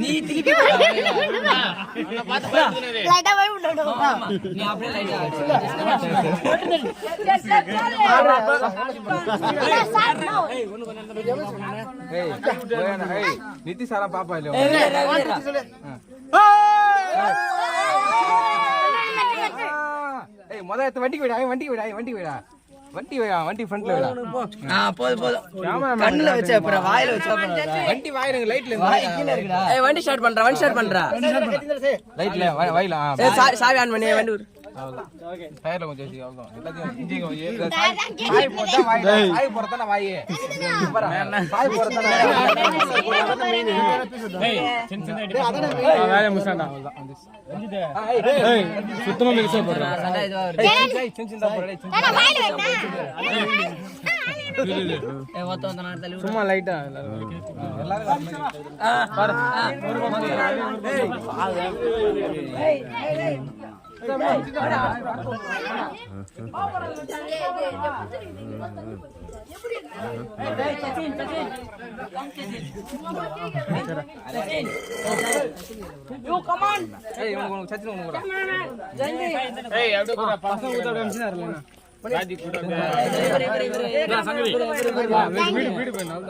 நீ திருப்பி லைட்டா போய் விட்டுடு நீ அப்படியே லைட்டா நிதிஷ் சாரா பாப்பா இல்ல முதல்ல வண்டிக்கு விடா வண்டி ஃப்ரண்ட்ல விடா போதும் கண்ணுல வச்ச அப்புறம் வாயில வச்ச வண்டி வாயில லைட்ல கீழ இருக்குடா வண்டி ஸ்டார்ட் பண்றா லைட்ல வாயில சாவி ஆன் பண்ணி வண்டி டயர்ல கொஞ்சம் வச்சு அவ்வளவுதான் எல்லாத்தையும் இன்ஜின் வாய் போட்டா வாய் போறதானே வாய் வாய் போறதானே வேலை முசாண்டா சுத்தமா மிக்ஸ் போடுறேன் சின்ன சும்மா லைட்டா எல்லாரும்